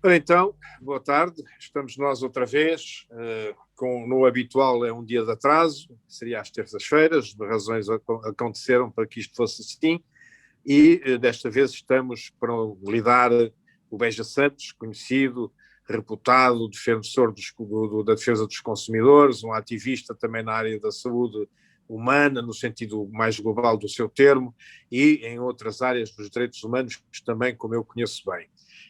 Ora então, boa tarde, estamos nós outra vez, no habitual é um dia de atraso, seria às terças-feiras, razões aconteceram para que isto fosse assim, e desta vez estamos para lidar o Beja Santos, conhecido, reputado, defensor da defesa dos consumidores, um ativista também na área da saúde humana, no sentido mais global do seu termo, e em outras áreas dos direitos humanos, também como eu conheço bem.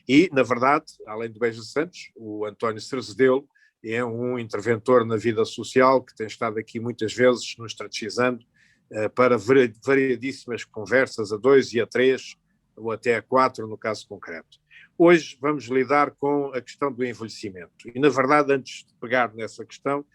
E, na verdade, além do Beja Santos, o António Cerzedelo é um interventor na vida social que tem estado aqui muitas vezes nos estrategizando para variadíssimas conversas a dois e a três, ou até a quatro, no caso concreto. Hoje vamos lidar com a questão do envelhecimento. E, na verdade, antes de pegar nessa questão,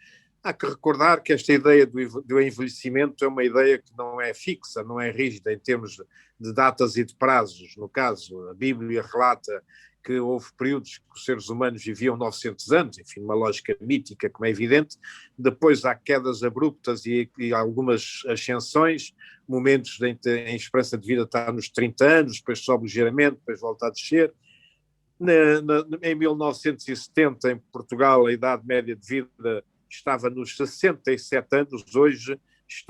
há que recordar que esta ideia do envelhecimento é uma ideia que não é fixa, não é rígida em termos de datas e de prazos. No caso, a Bíblia relata que houve períodos que os seres humanos viviam 900 anos, enfim, uma lógica mítica, como é evidente. Depois há quedas abruptas e algumas ascensões, momentos em esperança de vida está nos 30 anos, depois sobe ligeiramente, depois volta a descer. Em 1970, em Portugal, a idade média de vida estava nos 67 anos, hoje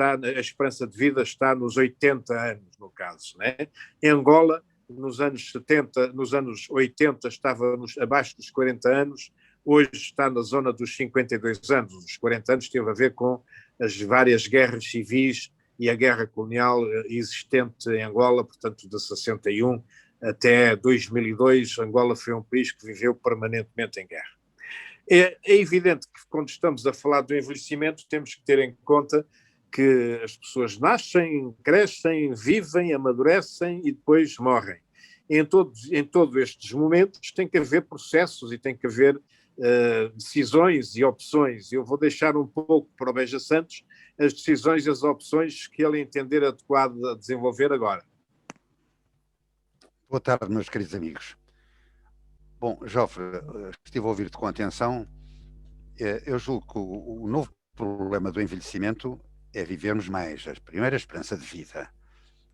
a esperança de vida está nos 80 anos, no caso. Né? Em Angola, nos anos 70, nos anos 80, estava abaixo dos 40 anos, hoje está na zona dos 52 anos. Os 40 anos teve a ver com as várias guerras civis e a guerra colonial existente em Angola, portanto, de 61 até 2002, Angola foi um país que viveu permanentemente em guerra. É evidente que quando estamos a falar do envelhecimento temos que ter em conta que as pessoas nascem, crescem, vivem, amadurecem e depois morrem. Em todos estes momentos tem que haver processos e tem que haver decisões e opções. Eu vou deixar um pouco para o Beja Santos as decisões e as opções que ele entender adequado a desenvolver agora. Boa tarde, meus queridos amigos. Bom, Jofre, estive a ouvir-te com atenção. Eu julgo que o novo problema do envelhecimento é vivermos mais. A primeira esperança de vida,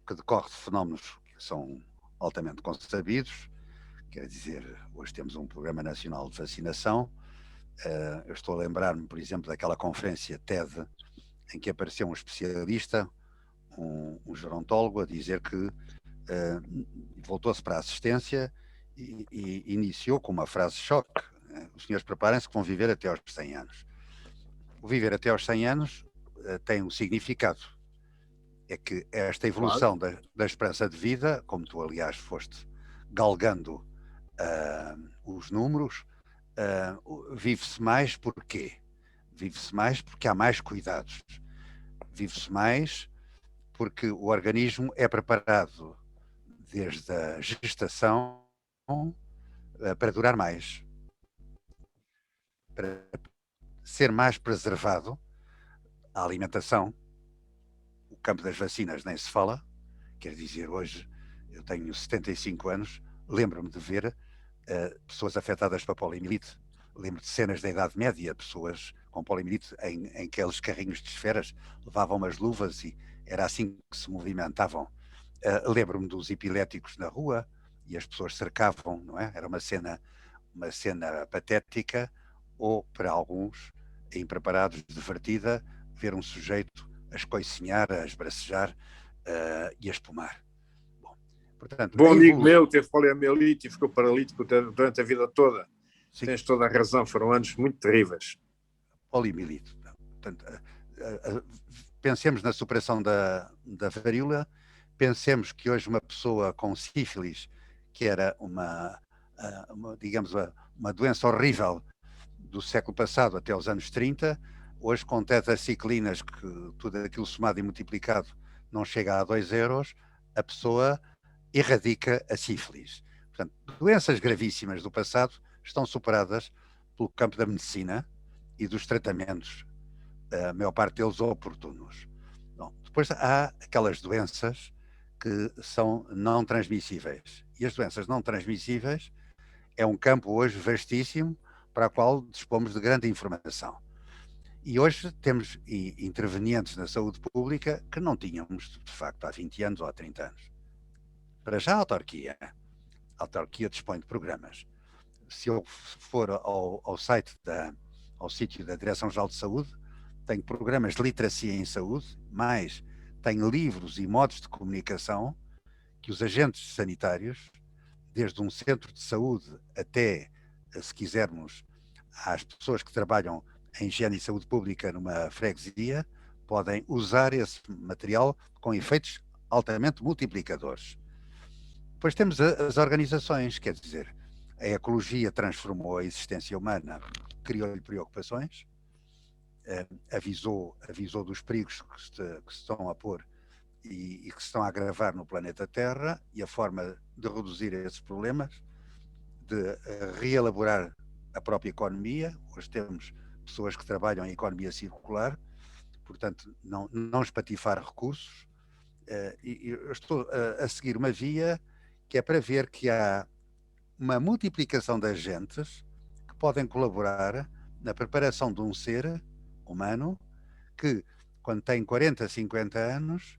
que decorre de fenómenos que são altamente consabidos. Quer dizer, hoje temos um Programa Nacional de Vacinação. Eu estou a lembrar-me, por exemplo, daquela conferência TED em que apareceu um especialista, um gerontólogo, a dizer que voltou-se para a assistência e iniciou com uma frase-choque: os senhores preparem-se que vão viver até aos 100 anos. O viver até aos 100 anos tem um significado. É que esta evolução da esperança de vida, como tu aliás foste galgando os números, vive-se mais porquê? Vive-se mais porque há mais cuidados. Vive-se mais porque o organismo é preparado desde a gestação para durar mais, para ser mais preservado. A alimentação, o campo das vacinas nem se fala, quer dizer, hoje eu tenho 75 anos, lembro-me de ver pessoas afetadas pela poliomielite, lembro de cenas da Idade Média, pessoas com poliomielite em aqueles carrinhos de esferas, levavam umas luvas e era assim que se movimentavam. Lembro-me dos epiléticos na rua e as pessoas cercavam, não é? Era uma cena patética, ou para alguns impreparados, divertida, ver um sujeito a escoicinhar, a esbracejar e a espumar. Bom, portanto, bom amigo meu teve poliomielite e ficou paralítico durante a vida toda. Sim. Tens toda a razão, foram anos muito terríveis. Poliomielite. Portanto, pensemos na superação da varíola, pensemos que hoje uma pessoa com sífilis, que era digamos, uma doença horrível do século passado até os anos 30, hoje com tetraciclinas, que tudo aquilo somado e multiplicado não chega a 2 euros, a pessoa erradica a sífilis. Portanto, doenças gravíssimas do passado estão superadas pelo campo da medicina e dos tratamentos, a maior parte deles oportunos. Bom, depois há aquelas doenças que são não transmissíveis. E as doenças não transmissíveis é um campo hoje vastíssimo para o qual dispomos de grande informação. E hoje temos intervenientes na saúde pública que não tínhamos, de facto, há 20 anos ou há 30 anos. Para já a autarquia dispõe de programas se eu for ao site ao sítio da Direção-Geral de Saúde, tenho programas de literacia em saúde, mais tenho livros e modos de comunicação que os agentes sanitários, desde um centro de saúde até, se quisermos, às pessoas que trabalham em higiene e saúde pública numa freguesia, podem usar esse material com efeitos altamente multiplicadores. Depois temos as organizações, quer dizer, a ecologia transformou a existência humana, criou-lhe preocupações, avisou dos perigos que se estão a pôr e que se estão a agravar no planeta Terra, e a forma de reduzir esses problemas, de reelaborar a própria economia. Hoje temos pessoas que trabalham em economia circular, portanto, não espatifar recursos, e eu estou a seguir uma via que é para ver que há uma multiplicação de agentes que podem colaborar na preparação de um ser humano que, quando tem 40, 50 anos,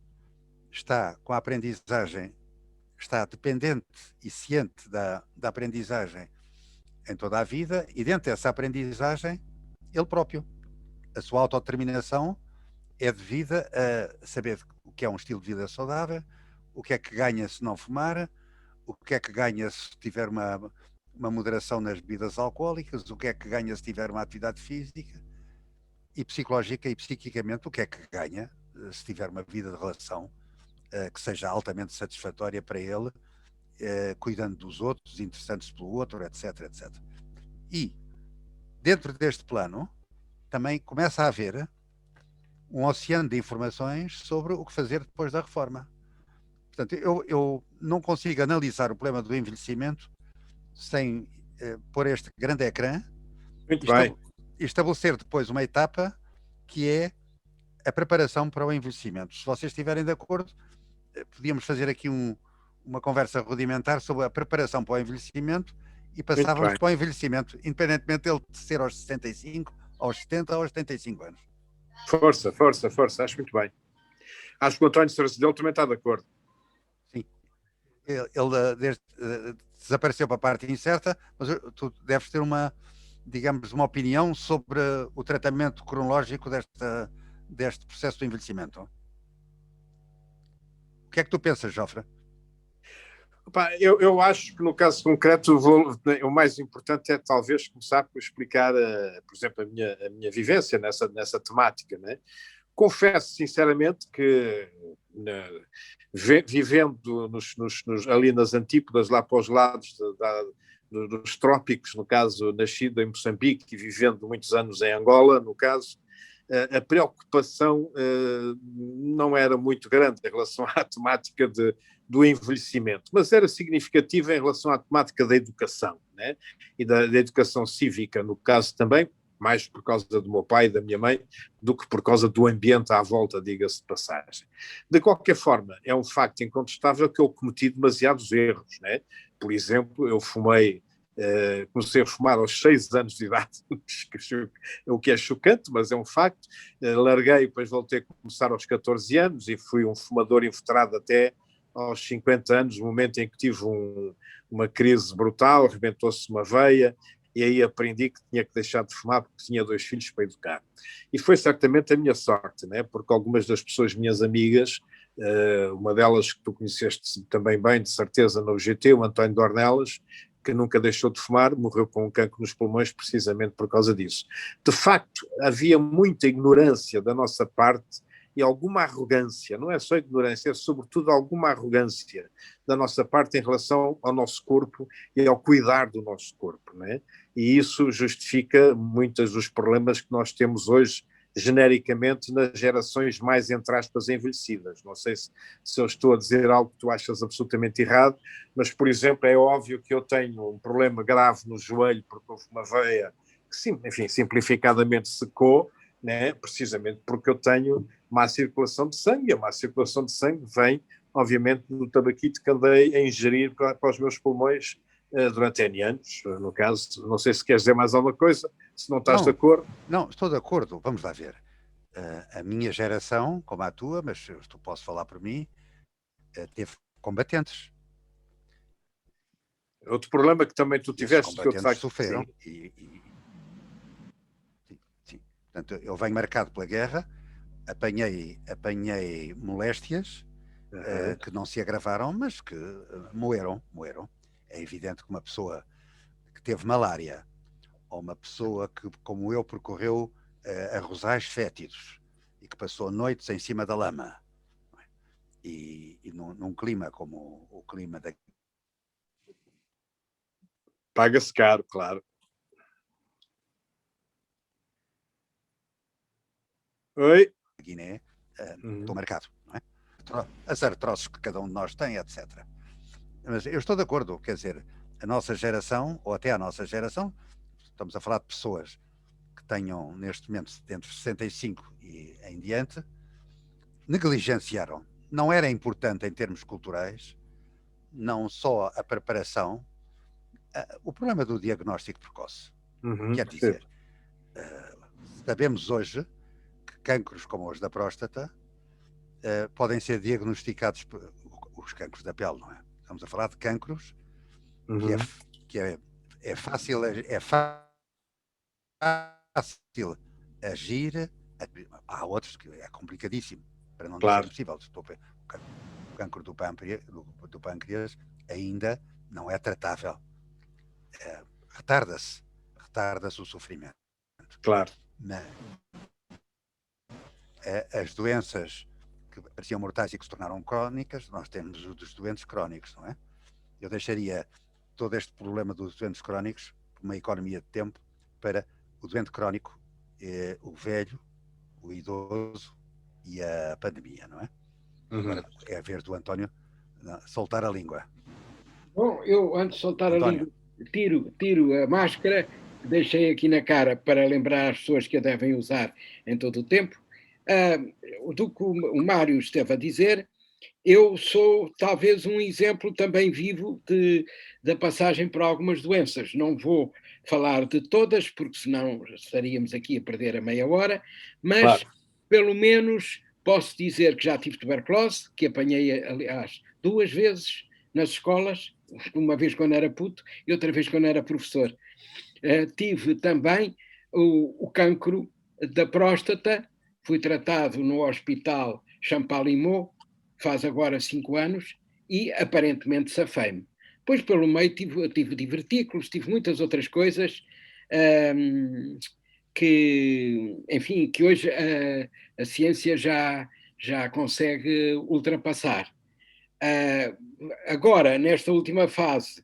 está com a aprendizagem, está dependente e ciente da aprendizagem em toda a vida, e dentro dessa aprendizagem, ele próprio, a sua autodeterminação é devida a saber o que é um estilo de vida saudável, o que é que ganha se não fumar, o que é que ganha se tiver uma moderação nas bebidas alcoólicas, o que é que ganha se tiver uma atividade física, e psicológica e psiquicamente o que é que ganha se tiver uma vida de relação que seja altamente satisfatória para ele, cuidando dos outros, interessando-se pelo outro, etc, etc. E, dentro deste plano, também começa a haver um oceano de informações sobre o que fazer depois da reforma. Portanto, eu não consigo analisar o problema do envelhecimento sem pôr este grande ecrã e estabelecer depois uma etapa que é a preparação para o envelhecimento. Se vocês estiverem de acordo, podíamos fazer aqui uma conversa rudimentar sobre a preparação para o envelhecimento e passávamos para o envelhecimento, independentemente dele ser aos 65, aos 70 ou aos 75 anos. Força, acho muito bem. Acho que o António Saracedelo também está de acordo. Sim. Ele desapareceu para a parte incerta, mas tu deves ter digamos, uma opinião sobre o tratamento cronológico deste processo de envelhecimento. O que é que tu pensas, Jofre? Eu acho que no caso concreto o mais importante é talvez começar por explicar, por exemplo, a minha vivência nessa temática, né? Confesso sinceramente que vivendo ali nas antípodas, lá para os lados dos trópicos, no caso nascido em Moçambique e vivendo muitos anos em Angola, no caso, a preocupação não era muito grande em relação à temática do envelhecimento, mas era significativa em relação à temática da educação, né? E da educação cívica, no caso também, mais por causa do meu pai e da minha mãe, do que por causa do ambiente à volta, diga-se de passagem. De qualquer forma, é um facto incontestável que eu cometi demasiados erros, né? Por exemplo, eu fumei, comecei a fumar aos 6 anos de idade, o que é chocante, mas é um facto. Larguei, depois voltei a começar aos 14 anos e fui um fumador inveterado até aos 50 anos, no momento em que tive uma crise brutal, arrebentou-se uma veia, e aí aprendi que tinha que deixar de fumar porque tinha 2 filhos para educar. E foi certamente a minha sorte, né? Porque algumas das pessoas, minhas amigas, uma delas que tu conheceste também bem, de certeza, no GT, o António Dornelas, que nunca deixou de fumar, morreu com um cancro nos pulmões precisamente por causa disso. De facto, havia muita ignorância da nossa parte e alguma arrogância, não é só ignorância, é sobretudo alguma arrogância da nossa parte em relação ao nosso corpo e ao cuidar do nosso corpo, não é? E isso justifica muitos dos problemas que nós temos hoje, genericamente, nas gerações mais, entre aspas, envelhecidas. Não sei se eu estou a dizer algo que tu achas absolutamente errado, mas, por exemplo, é óbvio que eu tenho um problema grave no joelho porque houve uma veia que, enfim, simplificadamente secou, né? Precisamente porque eu tenho má circulação de sangue. A má circulação de sangue vem, obviamente, do tabaquito que andei a ingerir para os meus pulmões durante N anos, no caso. Não sei se queres dizer mais alguma coisa, se não estás de acordo. Não, estou de acordo. Vamos lá ver. A minha geração, como a tua, mas tu posso falar por mim, teve combatentes. Outro problema que também tu tiveste, que eu de facto sofreram. Sim. Portanto, eu venho marcado pela guerra, apanhei moléstias que não se agravaram, mas que moeram. É evidente que uma pessoa que teve malária, ou uma pessoa que, como eu, percorreu arrozais fétidos e que passou noites em cima da lama, e num clima como o clima da... Paga-se caro, claro. Oi? Guiné, estou marcado, não é? As artroses que cada um de nós tem, etc. Mas eu estou de acordo, quer dizer, a nossa geração, ou até a nossa geração, estamos a falar de pessoas que tenham neste momento entre 65 e em diante, negligenciaram. Não era importante em termos culturais, não só a preparação, o problema do diagnóstico precoce. Quer dizer, sabemos hoje que cancros como os da próstata podem ser diagnosticados, os cancros da pele, não é? Estamos a falar de cancros que é fácil agir. Há outros que é complicadíssimo, para não dizer impossível. O cancro do pâncreas ainda não é tratável. Retarda-se o sofrimento. Claro. Mas as doenças que pareciam mortais e que se tornaram crónicas, nós temos os dos doentes crónicos, não é? Eu deixaria todo este problema dos doentes crónicos, por uma economia de tempo, para o doente crónico, o velho, o idoso e a pandemia, não é? Agora é a vez do António soltar a língua. Bom, eu antes de soltar António, a língua, tiro a máscara que deixei aqui na cara para lembrar as pessoas que a devem usar em todo o tempo. Do que o Mário esteve a dizer, eu sou talvez um exemplo também vivo da passagem por algumas doenças. Não vou falar de todas, porque senão estaríamos aqui a perder a meia hora, mas pelo menos posso dizer que já tive tuberculose, que apanhei, aliás, 2 vezes nas escolas, uma vez quando era puto e outra vez quando era professor. Tive também o cancro da próstata, fui tratado no hospital Champalimau, faz agora 5 anos, e aparentemente safei-me. Depois, pelo meio, tive divertículos, tive muitas outras coisas que, enfim, que hoje a ciência já consegue ultrapassar. Agora, nesta última fase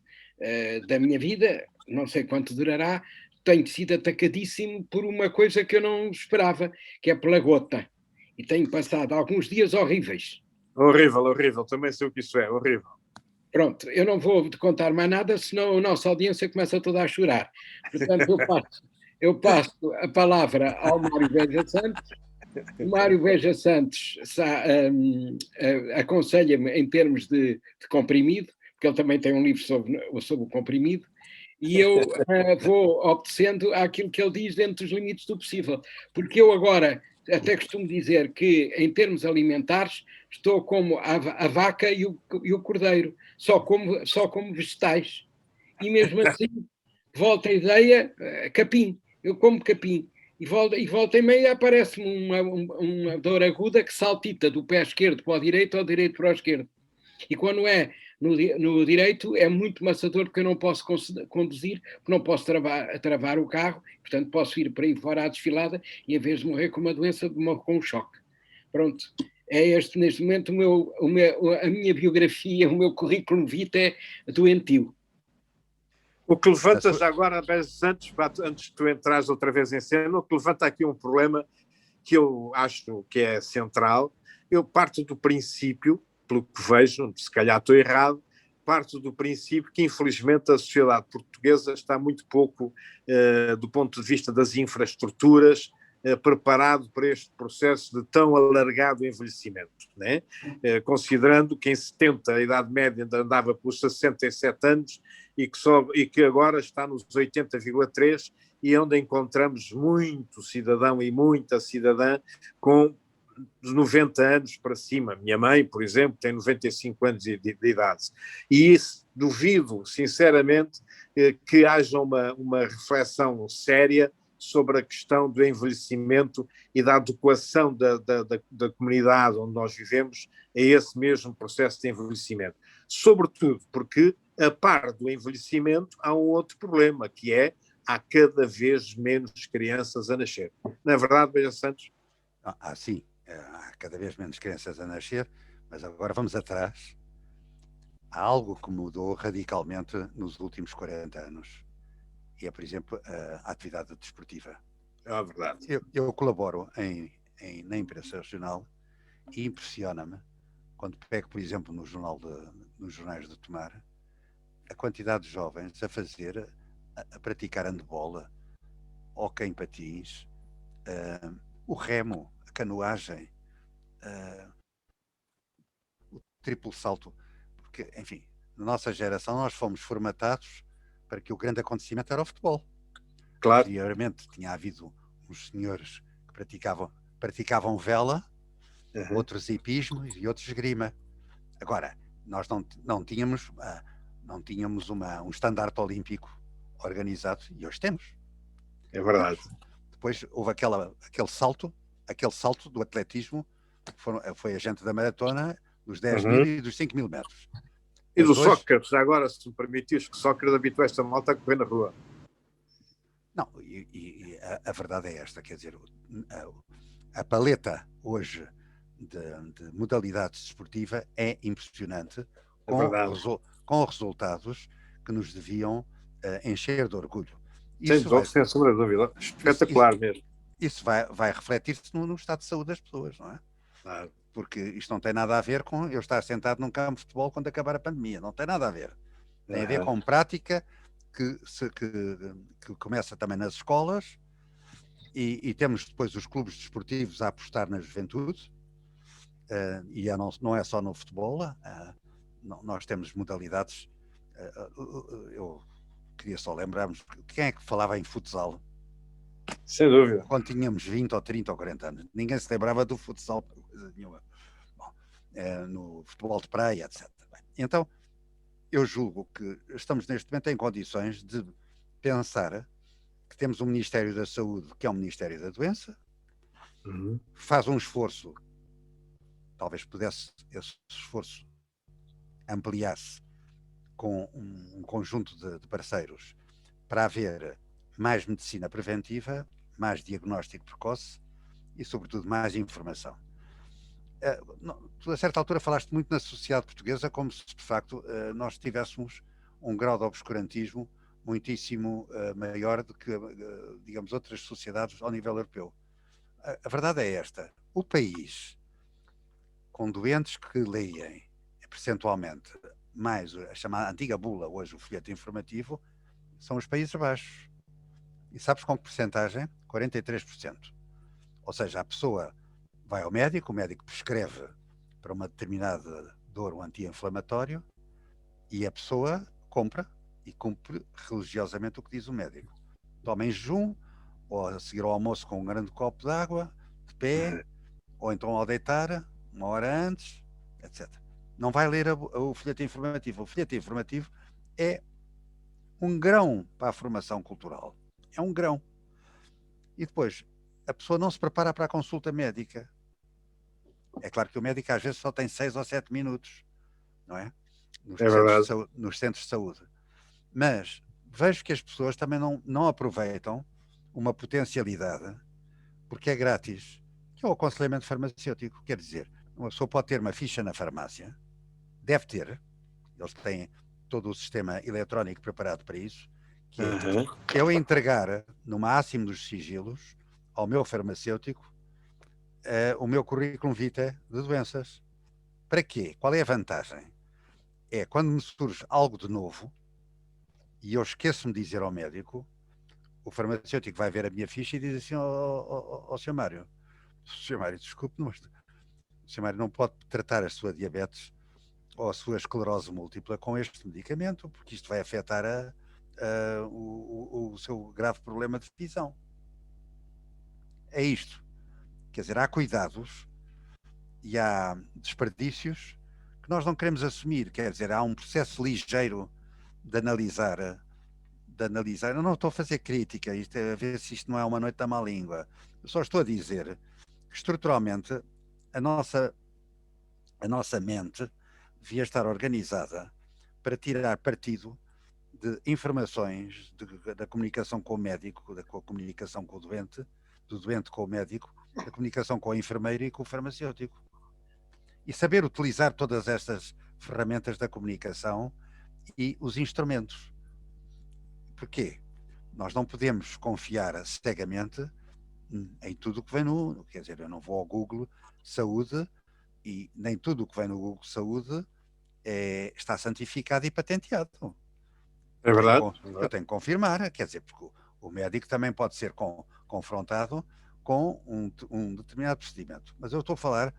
da minha vida, não sei quanto durará, tenho sido atacadíssimo por uma coisa que eu não esperava, que é pela gota. E tenho passado alguns dias horríveis. Horrível. Também sei o que isso é, horrível. Pronto, eu não vou te contar mais nada, senão a nossa audiência começa toda a chorar. Portanto, eu passo a palavra ao Mário Beja Santos. O Mário Beja Santos aconselha-me em termos de comprimido, porque ele também tem um livro sobre o comprimido, e eu vou obedecendo àquilo que ele diz dentro dos limites do possível. Porque eu agora até costumo dizer que, em termos alimentares, estou como a vaca e o cordeiro, só como vegetais. E mesmo assim, volta a ideia, capim. Eu como capim. E volta e meia aparece-me uma dor aguda que saltita do pé esquerdo para o direito ou direito para o esquerdo. E quando é no direito é muito maçador, porque eu não posso conduzir, porque não posso travar o carro, portanto posso ir para aí fora à desfilada e em vez de morrer com uma doença, morro com um choque. Pronto, é este neste momento a minha biografia, o meu currículo vitae é doentio. O que levanta já agora, antes de tu entrares outra vez em cena, o que levanta aqui um problema que eu acho que é central. Eu parto do princípio, pelo que vejo, se calhar estou errado, parto do princípio que infelizmente a sociedade portuguesa está muito pouco, do ponto de vista das infraestruturas, preparado para este processo de tão alargado envelhecimento, né? Considerando que em 70 a idade média ainda andava pelos 67 anos e que agora está nos 80,3 e onde encontramos muito cidadão e muita cidadã com de 90 anos para cima. Minha mãe, por exemplo, tem 95 anos de idade. E isso, duvido, sinceramente, que haja uma reflexão séria sobre a questão do envelhecimento e da adequação da comunidade onde nós vivemos a esse mesmo processo de envelhecimento. Sobretudo porque, a par do envelhecimento, há um outro problema, que é há cada vez menos crianças a nascer. Não é verdade, Beja Santos? Sim, há cada vez menos crianças a nascer, mas agora vamos atrás. Há algo que mudou radicalmente nos últimos 40 anos. E é, por exemplo, a atividade desportiva. É verdade. Eu colaboro na imprensa regional e impressiona-me quando pego, por exemplo, nos jornais de Tomar, a quantidade de jovens a praticar handebol, hóquei em patins, o remo, a canoagem, o triplo salto, porque, enfim, na nossa geração nós fomos formatados para que o grande acontecimento era o futebol. Claro. Anteriormente tinha havido uns senhores que praticavam vela, outros hipismo e outros esgrima. Agora, nós não tínhamos um estandarte olímpico organizado, e hoje temos. É verdade. Depois houve aquele salto do atletismo, foi a gente da maratona, dos 10.000 e dos 5.000 metros. E do Sócrates, agora, se me permitires, que Sócrates habituou esta malta a correr na rua. Não, a verdade é esta, quer dizer, a paleta hoje de modalidades desportiva é impressionante, com resultados que nos deviam encher de orgulho. Sem sombra de dúvida, espetacular mesmo. Isso vai refletir-se no estado de saúde das pessoas, não é? Claro. Porque isto não tem nada a ver com eu estar sentado num campo de futebol quando acabar a pandemia, não tem nada a ver. Tem a ver com prática que começa também nas escolas e temos depois os clubes desportivos a apostar na juventude, e não é só no futebol, nós temos modalidades. Eu queria só lembrarmos, quem é que falava em futsal? Sem dúvida. Quando tínhamos 20 ou 30 ou 40 anos. Ninguém se lembrava do futsal, coisa nenhuma. Bom, no futebol de praia, etc. Bem, então, eu julgo que estamos neste momento em condições de pensar que temos um Ministério da Saúde, que é um Ministério da Doença, faz um esforço, talvez pudesse esse esforço ampliar-se com um conjunto de parceiros para haver mais medicina preventiva, mais diagnóstico precoce e, sobretudo, mais informação. Tu, a certa altura, falaste muito na sociedade portuguesa como se, de facto, nós tivéssemos um grau de obscurantismo muitíssimo maior do que, digamos, outras sociedades ao nível europeu. A verdade é esta. O país com doentes que leem percentualmente mais a chamada antiga bula, hoje o folheto informativo, são os Países Baixos. E sabes com que percentagem? 43%. Ou seja, a pessoa vai ao médico, o médico prescreve para uma determinada dor ou anti-inflamatório e a pessoa compra e cumpre religiosamente o que diz o médico. Toma em jejum, ou a seguir ao almoço com um grande copo de água, de pé, ou então ao deitar, uma hora antes, etc. Não vai ler o folheto informativo. O folheto informativo é um grão para a formação cultural. É um grão. E depois, a pessoa não se prepara para a consulta médica. É claro que o médico às vezes só tem 6 ou 7 minutos, não é? Nos centros de saúde. Mas vejo que as pessoas também não aproveitam uma potencialidade, porque é grátis, que é o aconselhamento farmacêutico. Quer dizer, uma pessoa pode ter uma ficha na farmácia, deve ter, eles têm todo o sistema eletrónico preparado para isso, que é eu entregar, no máximo dos sigilos, ao meu farmacêutico, o meu currículo vitae de doenças. Para quê? Qual é a vantagem? É quando me surge algo de novo e eu esqueço-me de dizer ao médico, o farmacêutico vai ver a minha ficha e diz assim ao Sr. Mário, Sr. Mário, desculpe, mas o Sr. Mário não pode tratar a sua diabetes ou a sua esclerose múltipla com este medicamento, porque isto vai afetar o seu grave problema de visão. É isto. Quer dizer, há cuidados e há desperdícios que nós não queremos assumir. Quer dizer, há um processo ligeiro de analisar. Eu não estou a fazer crítica, isto é, a ver se isto não é uma noite da má língua. Eu só estou a dizer que estruturalmente a nossa mente devia estar organizada para tirar partido de informações da comunicação com o médico, da comunicação com o doente, do doente com o médico, da comunicação com o enfermeiro e com o farmacêutico. E saber utilizar todas estas ferramentas da comunicação e os instrumentos. Porquê? Nós não podemos confiar cegamente em tudo o que vem no... Quer dizer, eu não vou ao Google Saúde e nem tudo o que vem no Google Saúde está santificado e patenteado. É verdade. Eu tenho que confirmar, quer dizer, porque o médico também pode ser confrontado com um determinado procedimento. Mas eu estou a falar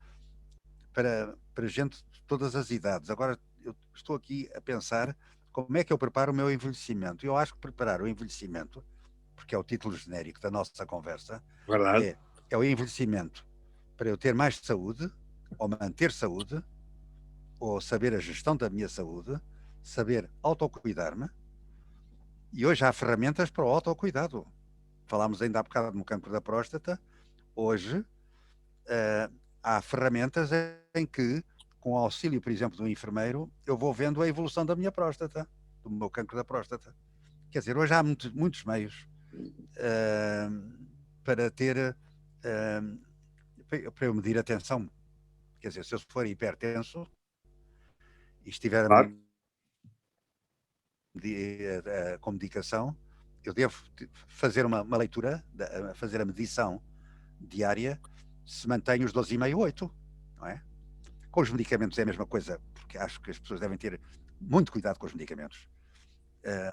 para gente de todas as idades. Agora, eu estou aqui a pensar como é que eu preparo o meu envelhecimento. Eu acho que preparar o envelhecimento, porque é o título genérico da nossa conversa, é o envelhecimento para eu ter mais saúde, ou manter saúde, ou saber a gestão da minha saúde, saber autocuidar-me. E hoje há ferramentas para o autocuidado. Falámos ainda há bocado no cancro da próstata. Hoje há ferramentas em que, com o auxílio, por exemplo, do enfermeiro, eu vou vendo a evolução da minha próstata, do meu cancro da próstata. Quer dizer, hoje há muitos meios para ter, para eu medir a tensão. Quer dizer, se eu for hipertenso e estiver com medicação, eu devo fazer uma leitura, fazer a medição diária, se mantém os 12,5, 8, não é? Com os medicamentos é a mesma coisa, porque acho que as pessoas devem ter muito cuidado com os medicamentos.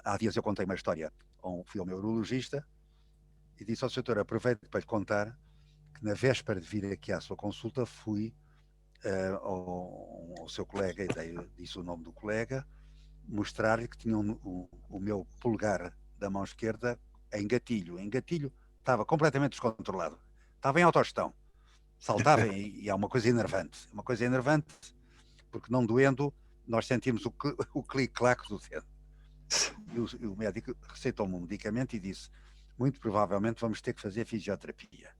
Há dias eu contei uma história, fui ao meu urologista e disse ao doutor, aproveito para lhe contar que na véspera de vir aqui à sua consulta fui ao seu colega, e disse o nome do colega, mostrar-lhe que tinha o meu polegar da mão esquerda em gatilho. Em gatilho estava completamente descontrolado. Estava em autogestão. Saltava e é uma coisa enervante. Uma coisa enervante porque não doendo, nós sentimos o clique-claque do dedo. E o médico receitou-me um medicamento e disse, muito provavelmente vamos ter que fazer fisioterapia.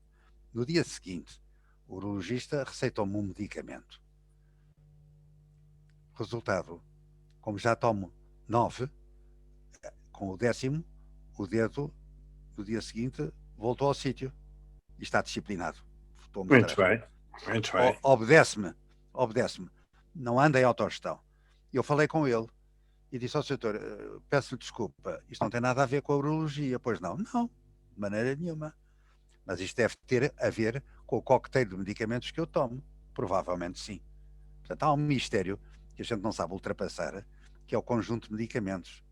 No dia seguinte, o urologista receitou-me um medicamento. Resultado, como já tomo 9, com o 10º, o dedo, no dia seguinte, voltou ao sítio e está disciplinado. Muito bem. Obedece-me. Não anda em autogestão. Eu falei com ele e disse ao doutor, peço-lhe desculpa, isto não tem nada a ver com a urologia. Pois não, de maneira nenhuma. Mas isto deve ter a ver com o coquetel de medicamentos que eu tomo. Provavelmente sim. Portanto, há um mistério que a gente não sabe ultrapassar, que é o conjunto de medicamentos.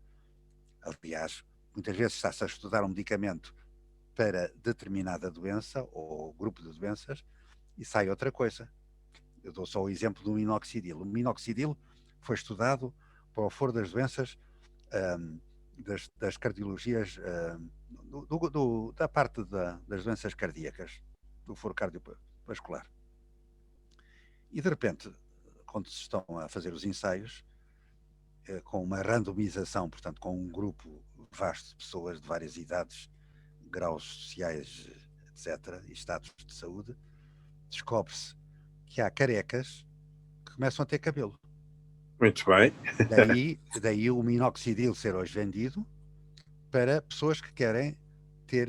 Aliás, muitas vezes está-se a estudar um medicamento para determinada doença ou grupo de doenças e sai outra coisa. Eu dou só o exemplo do minoxidil. O minoxidil foi estudado para o foro das doenças das cardiologias, da parte das doenças cardíacas, do foro cardiovascular. E de repente, quando se estão a fazer os ensaios, com uma randomização, portanto, com um grupo vasto de pessoas de várias idades, graus sociais, etc., e estados de saúde, descobre-se que há carecas que começam a ter cabelo. Muito bem. Daí o minoxidil ser hoje vendido para pessoas que querem ter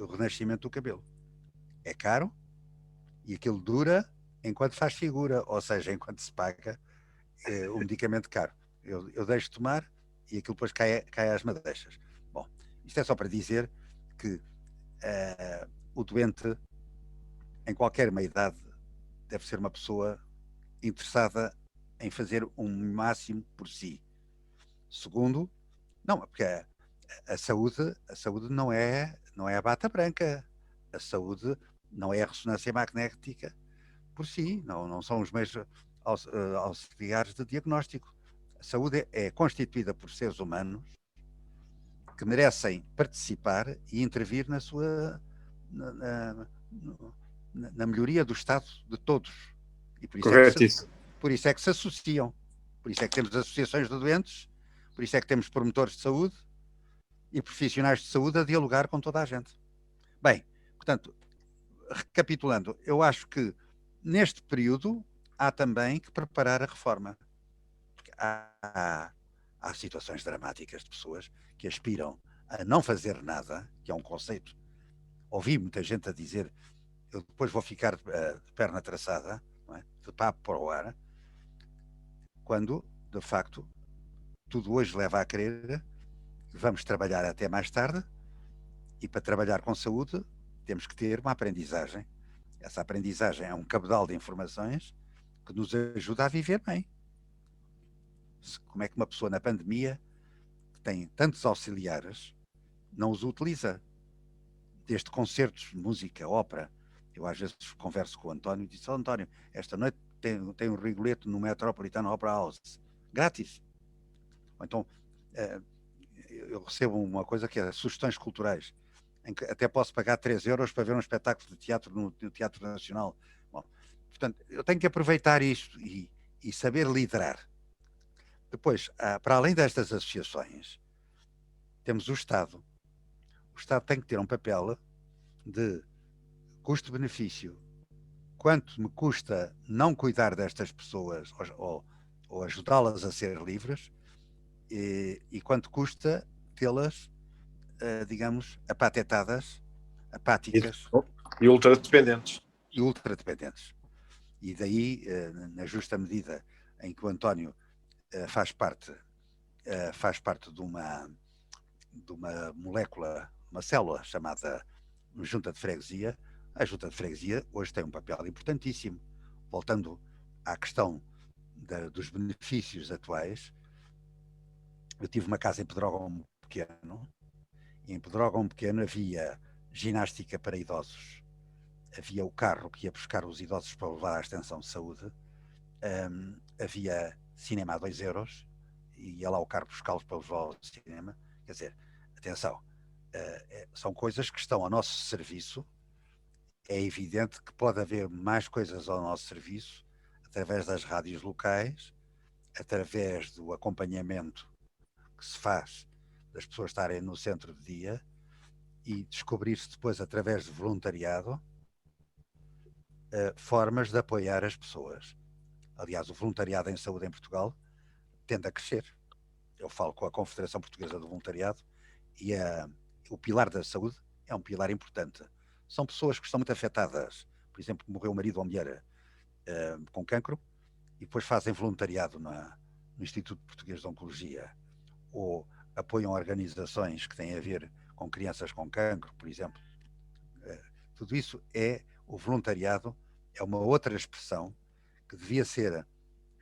o renascimento do cabelo. É caro e aquilo dura enquanto faz figura, ou seja, enquanto se paga o medicamento caro. Eu deixo de tomar e aquilo depois cai às madeixas. Bom, isto é só para dizer que o doente, em qualquer meia-idade, deve ser uma pessoa interessada em fazer um máximo por si. Segundo, não, porque a saúde não é a bata branca. A saúde não é a ressonância magnética por si, não são os meios auxiliares de diagnóstico. A saúde é constituída por seres humanos que merecem participar e intervir na sua na melhoria do estado de todos. E Corretíssimo. por isso é que se associam. Por isso é que temos associações de doentes, por isso é que temos promotores de saúde e profissionais de saúde a dialogar com toda a gente. Bem, portanto, recapitulando, eu acho que neste período há também que preparar a reforma. Porque há situações dramáticas de pessoas que aspiram a não fazer nada, que é um conceito. Ouvi muita gente a dizer, eu depois vou ficar de perna traçada, não é? De papo para o ar, quando, de facto, tudo hoje leva a crer que vamos trabalhar até mais tarde, e para trabalhar com saúde temos que ter uma aprendizagem. Essa aprendizagem é um cabedal de informações que nos ajuda a viver bem. Como é que uma pessoa na pandemia, que tem tantos auxiliares, não os utiliza? Desde concertos, música, ópera. Eu às vezes converso com o António e disse, António, esta noite tem um Rigoletto no Metropolitan Opera House, grátis. Ou então, eu recebo uma coisa que é sugestões culturais, em que até posso pagar 3 euros para ver um espetáculo de teatro no Teatro Nacional. Bom, portanto, eu tenho que aproveitar isto e saber liderar. Depois, para além destas associações, temos o Estado. O Estado tem que ter um papel de custo-benefício. Quanto me custa não cuidar destas pessoas ou ajudá-las a ser livres, e quanto custa tê-las, digamos, apatetadas, apáticas e ultradependentes. E ultradependentes. E daí, na justa medida em que o António faz parte de uma molécula, uma célula chamada Junta de Freguesia. A Junta de Freguesia hoje tem um papel importantíssimo. Voltando à questão dos benefícios atuais, eu tive uma casa em Pedrógão Pequeno, e em Pedrógão Pequeno havia ginástica para idosos, havia o carro que ia buscar os idosos para levar à extensão de saúde, havia cinema a 2 euros, e ia lá o carro buscá-los para levar ao cinema. Quer dizer, atenção, são coisas que estão ao nosso serviço. É evidente que pode haver mais coisas ao nosso serviço através das rádios locais, através do acompanhamento que se faz das pessoas estarem no centro de dia, e descobrir-se depois, através de voluntariado, formas de apoiar as pessoas. Aliás, o voluntariado em saúde em Portugal tende a crescer. Eu falo com a Confederação Portuguesa do Voluntariado, e o pilar da saúde é um pilar importante. São pessoas que estão muito afetadas, por exemplo, morreu o marido ou mulher com cancro, e depois fazem voluntariado no Instituto Português de Oncologia, ou apoiam organizações que têm a ver com crianças com cancro, por exemplo. Tudo isso o voluntariado é uma outra expressão que devia ser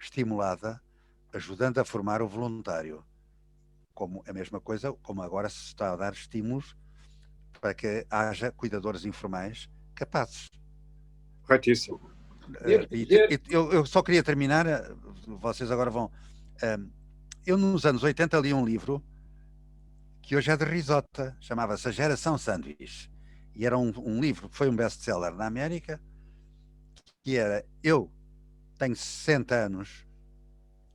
estimulada, ajudando a formar o voluntário. Como a mesma coisa, como agora se está a dar estímulos para que haja cuidadores informais capazes. Corretíssimo. Eu só queria terminar, vocês agora vão... eu nos anos 80 li um livro que hoje é de risota, chamava-se A Geração Sanduíche, e era um livro que foi um best-seller na América, que era: eu tenho 60 anos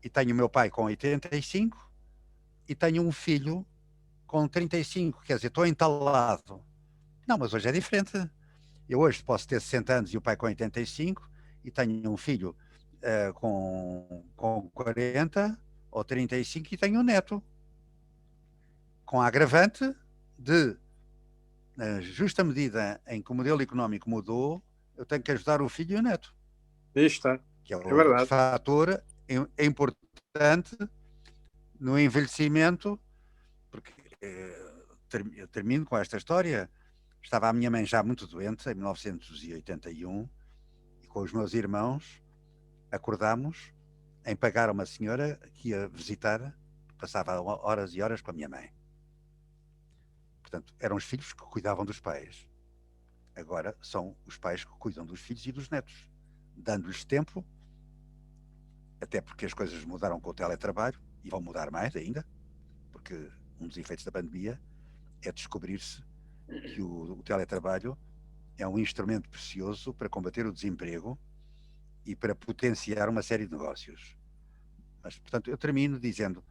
e tenho o meu pai com 85 e tenho um filho com 35, quer dizer, estou entalado. Não, mas hoje é diferente. Eu hoje posso ter 60 anos e o pai com 85, e tenho um filho com 40 ou 35 e tenho um neto. Com a agravante de, na justa medida em que o modelo económico mudou, eu tenho que ajudar o filho e o neto. Está. Que é um fator importante no envelhecimento, porque eu termino com esta história. Estava a minha mãe já muito doente, em 1981, e com os meus irmãos acordámos em pagar a uma senhora que ia visitar, passava horas e horas com a minha mãe. Portanto, eram os filhos que cuidavam dos pais. Agora são os pais que cuidam dos filhos e dos netos, dando-lhes tempo, até porque as coisas mudaram com o teletrabalho, e vão mudar mais ainda, porque um dos efeitos da pandemia é descobrir-se que o teletrabalho é um instrumento precioso para combater o desemprego e para potenciar uma série de negócios. Mas, portanto, eu termino dizendo: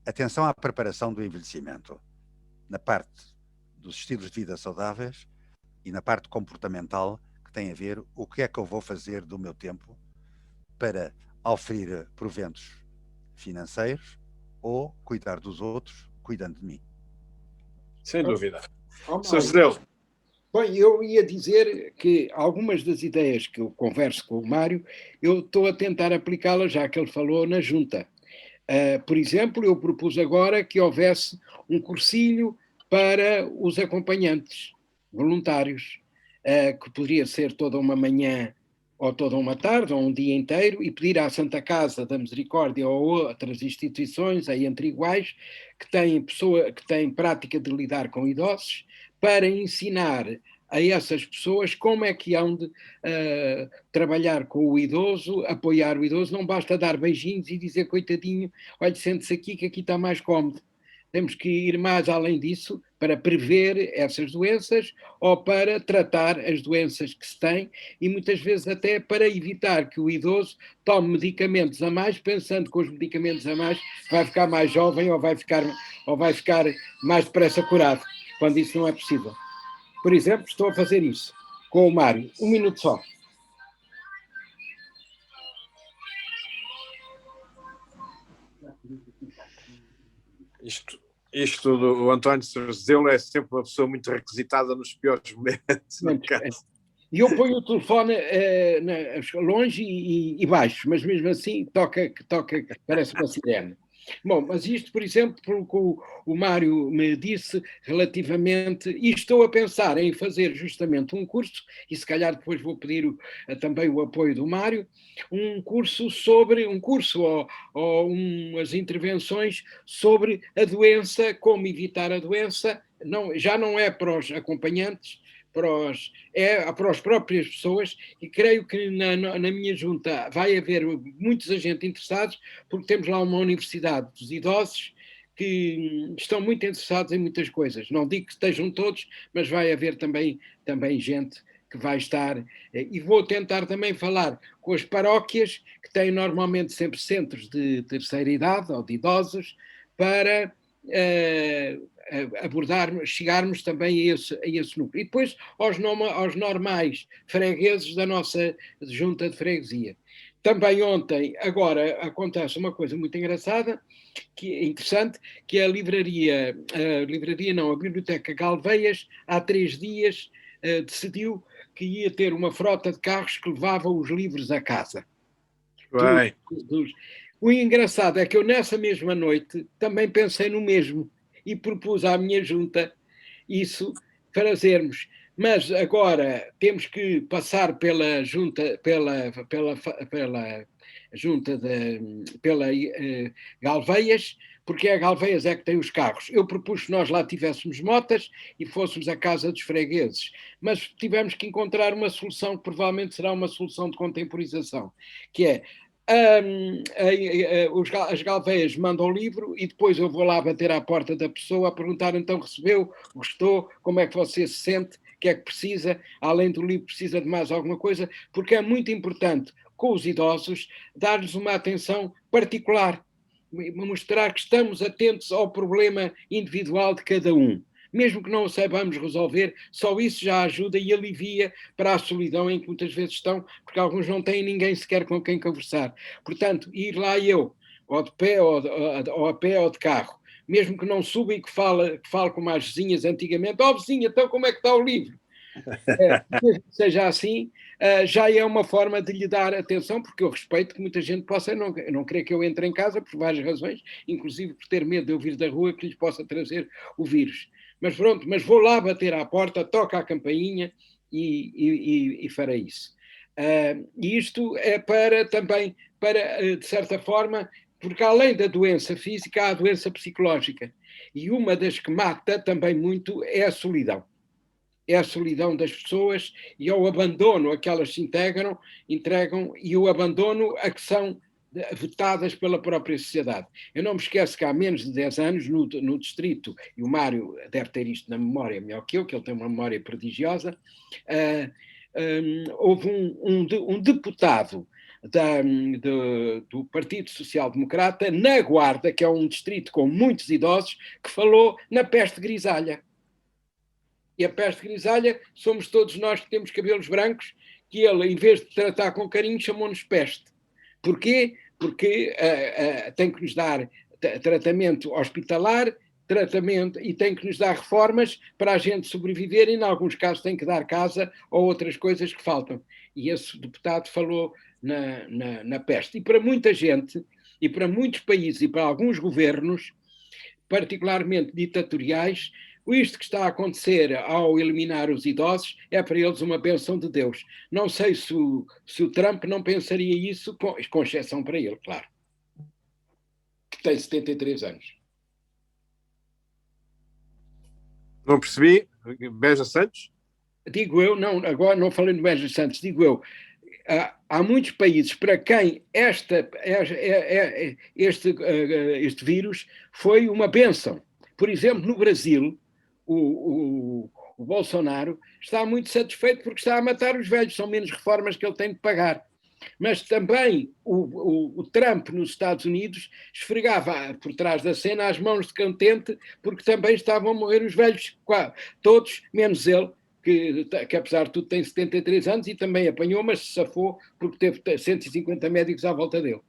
atenção à preparação do envelhecimento, na parte dos estilos de vida saudáveis e na parte comportamental, que tem a ver o que é que eu vou fazer do meu tempo para oferir proventos financeiros ou cuidar dos outros, cuidando de mim. Sem dúvida. Oh, Sr. Zedelo. Bem, eu ia dizer que algumas das ideias que eu converso com o Mário, eu estou a tentar aplicá-las, já que ele falou na junta. Por exemplo, eu propus agora que houvesse um cursilho para os acompanhantes voluntários, que poderia ser toda uma manhã ou toda uma tarde, ou um dia inteiro, e pedir à Santa Casa da Misericórdia ou outras instituições, aí entre iguais, que têm prática de lidar com idosos, para ensinar a essas pessoas como é que hão de trabalhar com o idoso, apoiar o idoso. Não basta dar beijinhos e dizer: coitadinho, olha, sente-se aqui que aqui está mais cómodo. Temos que ir mais além disso para prever essas doenças ou para tratar as doenças que se têm, e muitas vezes até para evitar que o idoso tome medicamentos a mais, pensando que com os medicamentos a mais vai ficar mais jovem ou vai ficar mais depressa curado, quando isso não é possível. Por exemplo, estou a fazer isso com o Mário. Um minuto só. Isto do António Zedelo é sempre uma pessoa muito requisitada nos piores momentos. E eu ponho o telefone longe e baixo, mas mesmo assim toca, parece uma sirene. Bom, mas isto, por exemplo, pelo que o Mário me disse relativamente, e estou a pensar em fazer justamente um curso, e se calhar depois vou pedir também o apoio do Mário, um curso ou umas intervenções sobre a doença, como evitar a doença, já não é para os acompanhantes, para as próprias pessoas, e creio que na minha junta vai haver muitos agentes interessados, porque temos lá uma universidade dos idosos que estão muito interessados em muitas coisas. Não digo que estejam todos, mas vai haver também gente que vai estar, e vou tentar também falar com as paróquias, que têm normalmente sempre centros de terceira idade ou de idosos, para chegarmos também a esse núcleo. E depois aos normais fregueses da nossa junta de freguesia. Também ontem, agora, acontece uma coisa muito engraçada, que é interessante, que a Biblioteca Galveias, há 3 dias, decidiu que ia ter uma frota de carros que levava os livros a casa. Bem. O engraçado é que eu, nessa mesma noite, também pensei no mesmo e propus à minha junta isso para fazermos. Mas agora temos que passar pela junta, pela Galveias, porque a Galveias é que tem os carros. Eu propus que nós lá tivéssemos motas e fôssemos à casa dos fregueses, mas tivemos que encontrar uma solução que provavelmente será uma solução de contemporização, que é as Galveias mandam o livro e depois eu vou lá bater à porta da pessoa a perguntar: então recebeu, gostou, como é que você se sente, o que é que precisa, além do livro precisa de mais alguma coisa, porque é muito importante com os idosos dar-lhes uma atenção particular, mostrar que estamos atentos ao problema individual de cada um. Mesmo que não o saibamos resolver, só isso já ajuda e alivia para a solidão em que muitas vezes estão, porque alguns não têm ninguém sequer com quem conversar. Portanto, ir lá eu, ou de pé, ou a pé, ou de carro, mesmo que não suba e que fale como as vizinhas antigamente: ó vizinha, então como é que está o livro? Mesmo que seja assim, já é uma forma de lhe dar atenção, porque eu respeito que muita gente possa não querer que eu entre em casa por várias razões, inclusive por ter medo de eu vir da rua que lhes possa trazer o vírus. Mas pronto, mas vou lá bater à porta, toca a campainha e farei isso. E isto é também para, de certa forma, porque além da doença física, há a doença psicológica. E uma das que mata também muito é a solidão. É a solidão das pessoas e ao abandono a que elas se entregam, e o abandono a que são votadas pela própria sociedade. Eu não me esqueço que há menos de 10 anos, no distrito, e o Mário deve ter isto na memória melhor que eu, que ele tem uma memória prodigiosa, houve um deputado do Partido Social Democrata, na Guarda, que é um distrito com muitos idosos, que falou na peste grisalha. E a peste grisalha somos todos nós que temos cabelos brancos, que ele, em vez de tratar com carinho, chamou-nos peste. Porquê? Porque tem que nos dar tratamento hospitalar, tratamento, e tem que nos dar reformas para a gente sobreviver, e em alguns casos tem que dar casa ou outras coisas que faltam. E esse deputado falou na peste. E para muita gente, e para muitos países, e para alguns governos, particularmente ditatoriais, isto que está a acontecer ao eliminar os idosos é para eles uma bênção de Deus. Não sei se o Trump não pensaria isso, com exceção para ele, claro, que tem 73 anos. Não percebi. Beja Santos? Digo eu, não, agora não falei no Beja Santos, digo eu, há muitos países para quem este vírus foi uma bênção. Por exemplo, no Brasil, o Bolsonaro está muito satisfeito porque está a matar os velhos, são menos reformas que ele tem de pagar. Mas também o Trump nos Estados Unidos esfregava por trás da cena as mãos de contente porque também estavam a morrer os velhos, todos, menos ele, que apesar de tudo tem 73 anos e também apanhou, mas se safou porque teve 150 médicos à volta dele.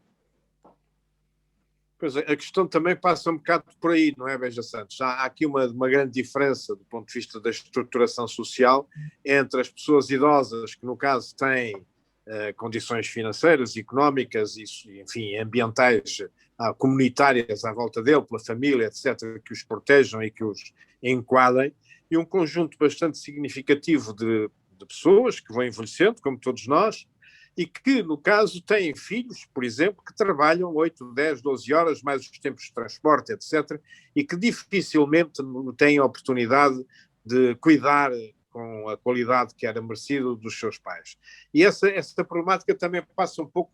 Pois a questão também passa um bocado por aí, não é, Beja Santos? Há aqui uma grande diferença do ponto de vista da estruturação social entre as pessoas idosas, que no caso têm condições financeiras, económicas e, enfim, ambientais, comunitárias à volta dele, pela família, etc., que os protejam e que os enquadrem, e um conjunto bastante significativo de pessoas que vão envelhecendo, como todos nós, e que, no caso, têm filhos, por exemplo, que trabalham 8, 10, 12 horas, mais os tempos de transporte, etc., e que dificilmente têm a oportunidade de cuidar com a qualidade que era merecido dos seus pais. E essa problemática também passa um pouco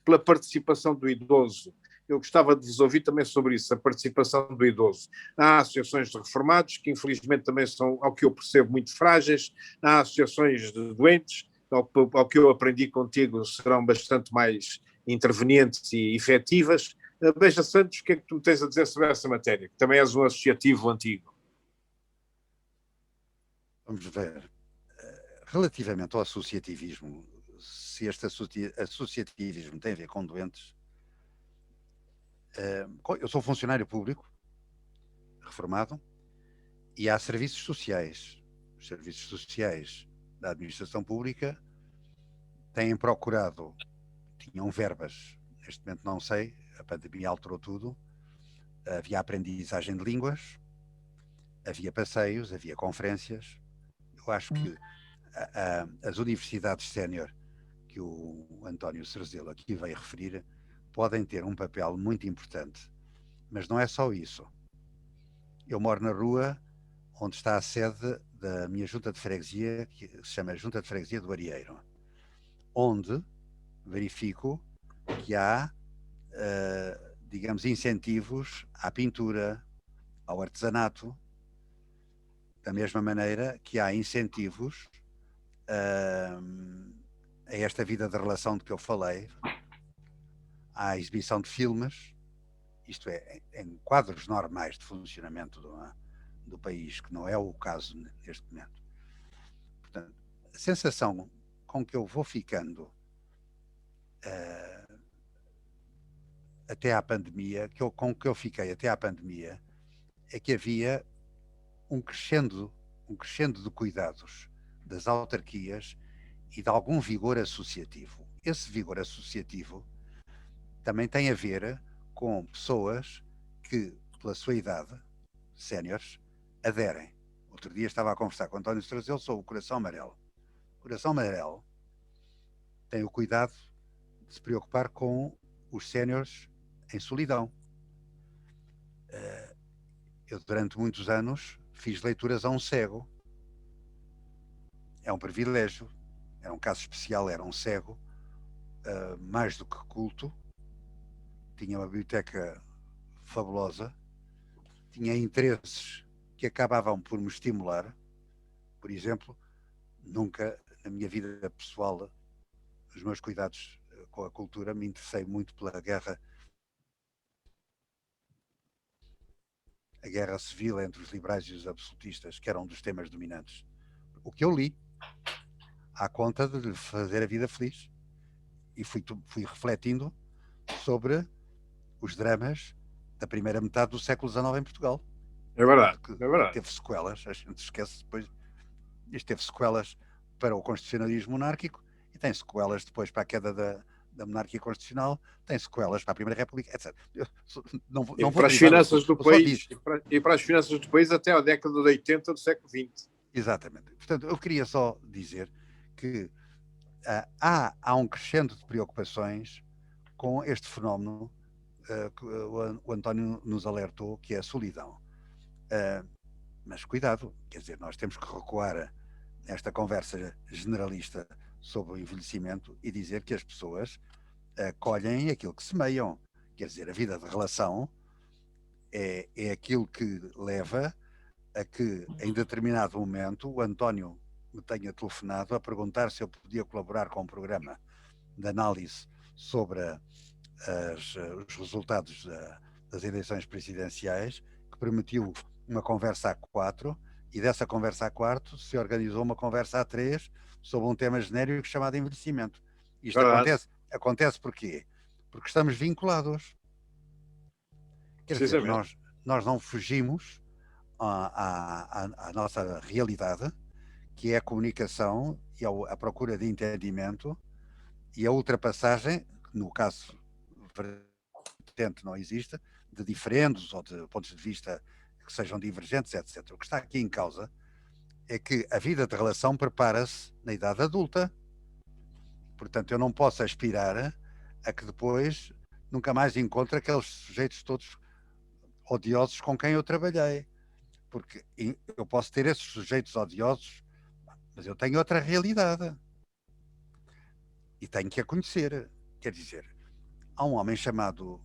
pela participação do idoso. Eu gostava de vos ouvir também sobre isso, a participação do idoso. Há associações de reformados, que infelizmente também são, ao que eu percebo, muito frágeis. Há associações de doentes, ao que eu aprendi contigo, serão bastante mais intervenientes e efetivas. Beja Santos, o que é que tu tens a dizer sobre essa matéria? Que também és um associativo antigo. Vamos ver. Relativamente ao associativismo, se este associativismo tem a ver com doentes, eu sou funcionário público, reformado, e há serviços sociais. Os serviços sociais da administração pública têm procurado, tinham verbas, neste momento não sei, a pandemia alterou tudo, havia aprendizagem de línguas, havia passeios, havia conferências. Eu acho que as universidades sénior que o António Cerzelo aqui veio referir podem ter um papel muito importante, mas não é só isso. Eu moro na rua onde está a sede da minha junta de freguesia, que se chama Junta de Freguesia do Arieiro, onde verifico que há, digamos, incentivos à pintura, ao artesanato, da mesma maneira que há incentivos a esta vida de relação de que eu falei, à exibição de filmes, isto é, em quadros normais de funcionamento do país, que não é o caso neste momento. Portanto, a sensação com que eu vou ficando até à pandemia, com que eu fiquei até à pandemia, é que havia um crescendo de cuidados das autarquias e de algum vigor associativo. Esse vigor associativo também tem a ver com pessoas que, pela sua idade, séniores, aderem. Outro dia estava a conversar com António Cerzelo sobre o Coração Amarelo. O Coração Amarelo tem o cuidado de se preocupar com os séniores em solidão. Eu, durante muitos anos, fiz leituras a um cego. É um privilégio, era um caso especial, era um cego, mais do que culto, tinha uma biblioteca fabulosa, tinha interesses que acabavam por me estimular. Por exemplo, nunca na minha vida pessoal, os meus cuidados com a cultura, me interessei muito pela guerra, a guerra civil entre os liberais e os absolutistas, que era um dos temas dominantes. O que eu li, à conta de lhe fazer a vida feliz. E fui refletindo sobre os dramas da primeira metade do século XIX em Portugal. É verdade, Que é verdade. teve sequelas, a gente esquece depois. Isto teve sequelas para o constitucionalismo monárquico e tem sequelas depois para a queda da monarquia constitucional, tem sequelas para a Primeira República, etc. Não vou para as finanças do país, e para as finanças do país até a década de 80 do século XX. Exatamente. Portanto, eu queria só dizer que há um crescendo de preocupações com este fenómeno que o António nos alertou, que é a solidão. Mas cuidado, quer dizer, nós temos que recuar nesta conversa generalista sobre o envelhecimento e dizer que as pessoas colhem aquilo que semeiam. Quer dizer, a vida de relação é aquilo que leva a que, em determinado momento, o António me tenha telefonado a perguntar se eu podia colaborar com um programa de análise sobre os resultados das eleições presidenciais, que permitiu uma conversa a 4, e dessa conversa a 4 se organizou uma conversa a 3 sobre um tema genérico chamado envelhecimento. Isto acontece porquê? Porque estamos vinculados. Quer dizer, nós não fugimos à nossa realidade, que é a comunicação e a procura de entendimento e a ultrapassagem, no caso vertente não existe, de diferentes ou de pontos de vista que sejam divergentes, etc. O que está aqui em causa é que a vida de relação prepara-se na idade adulta. Portanto, eu não posso aspirar a que depois nunca mais encontre aqueles sujeitos todos odiosos com quem eu trabalhei. Porque eu posso ter esses sujeitos odiosos, mas eu tenho outra realidade. E tenho que a conhecer. Quer dizer, há um homem chamado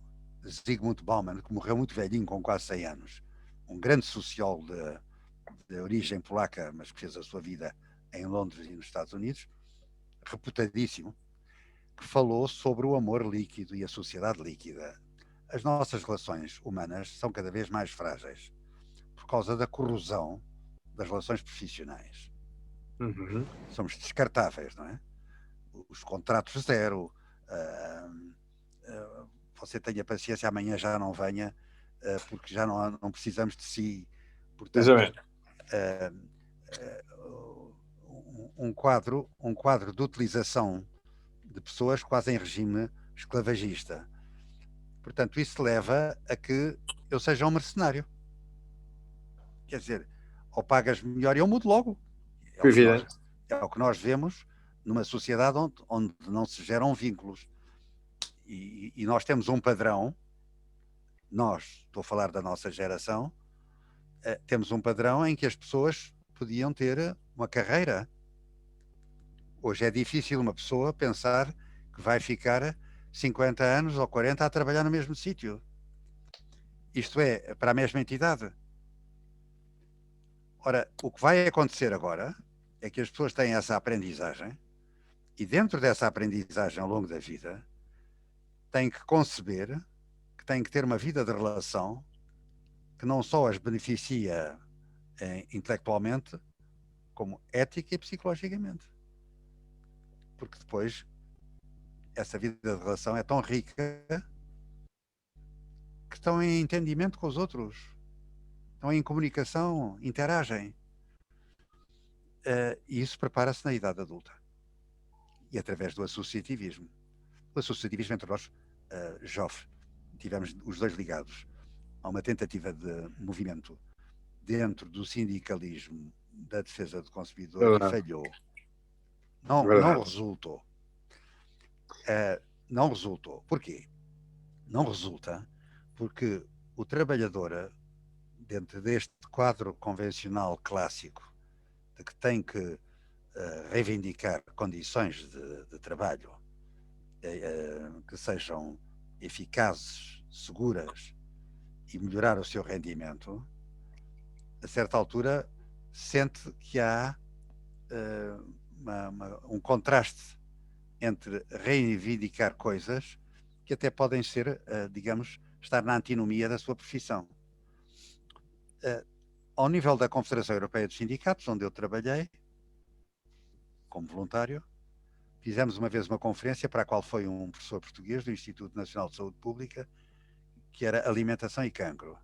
Zygmunt Bauman, que morreu muito velhinho, com quase 100 anos. Um grande sociólogo de origem polaca, mas que fez a sua vida em Londres e nos Estados Unidos, reputadíssimo, que falou sobre o amor líquido e a sociedade líquida. As nossas relações humanas são cada vez mais frágeis por causa da corrosão das relações profissionais. Uhum. Somos descartáveis, não é? Os contratos zero, você tenha paciência, amanhã já não venha, porque já não precisamos de si. Portanto, um quadro de utilização de pessoas quase em regime esclavagista. Portanto, isso leva a que eu seja um mercenário. Quer dizer, ou pagas melhor e eu mudo logo. É o que nós vemos numa sociedade onde não se geram vínculos. E nós temos um padrão, estou a falar da nossa geração, temos um padrão em que as pessoas podiam ter uma carreira. Hoje é difícil uma pessoa pensar que vai ficar 50 anos ou 40 a trabalhar no mesmo sítio. Isto é, para a mesma entidade. Ora, o que vai acontecer agora é que as pessoas têm essa aprendizagem e dentro dessa aprendizagem ao longo da vida têm que conceber que têm que ter uma vida de relação que não só as beneficia intelectualmente, como ética e psicologicamente. Porque depois essa vida de relação é tão rica que estão em entendimento com os outros, estão em comunicação, interagem. E isso prepara-se na idade adulta. E através do associativismo. O associativismo entre nós, Joffre, tivemos os dois ligados a uma tentativa de movimento dentro do sindicalismo da defesa do consumidor que falhou. Não resultou. Não resultou. Porquê? Não resulta porque o trabalhador, dentro deste quadro convencional clássico de que tem que reivindicar condições de trabalho que sejam eficazes, seguras e melhorar o seu rendimento, a certa altura sente que há um contraste entre reivindicar coisas que até podem ser, digamos, estar na antinomia da sua profissão. Ao nível da Confederação Europeia dos Sindicatos, onde eu trabalhei como voluntário, fizemos uma vez uma conferência para a qual foi um professor português do Instituto Nacional de Saúde Pública, que era Alimentação e Cancro.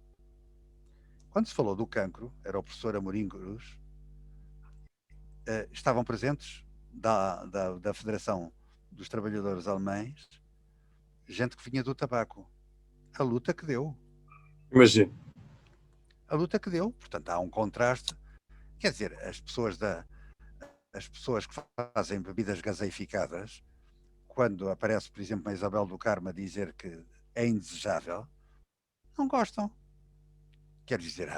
Quando se falou do cancro, era o professor Amorim Cruz, estavam presentes da Federação dos Trabalhadores Alemães, gente que vinha do tabaco. A luta que deu. Imagino. A luta que deu. Portanto, há um contraste. Quer dizer, as pessoas que fazem bebidas gaseificadas, quando aparece, por exemplo, a Isabel do Carmo a dizer que é indesejável, não gostam. Quer dizer,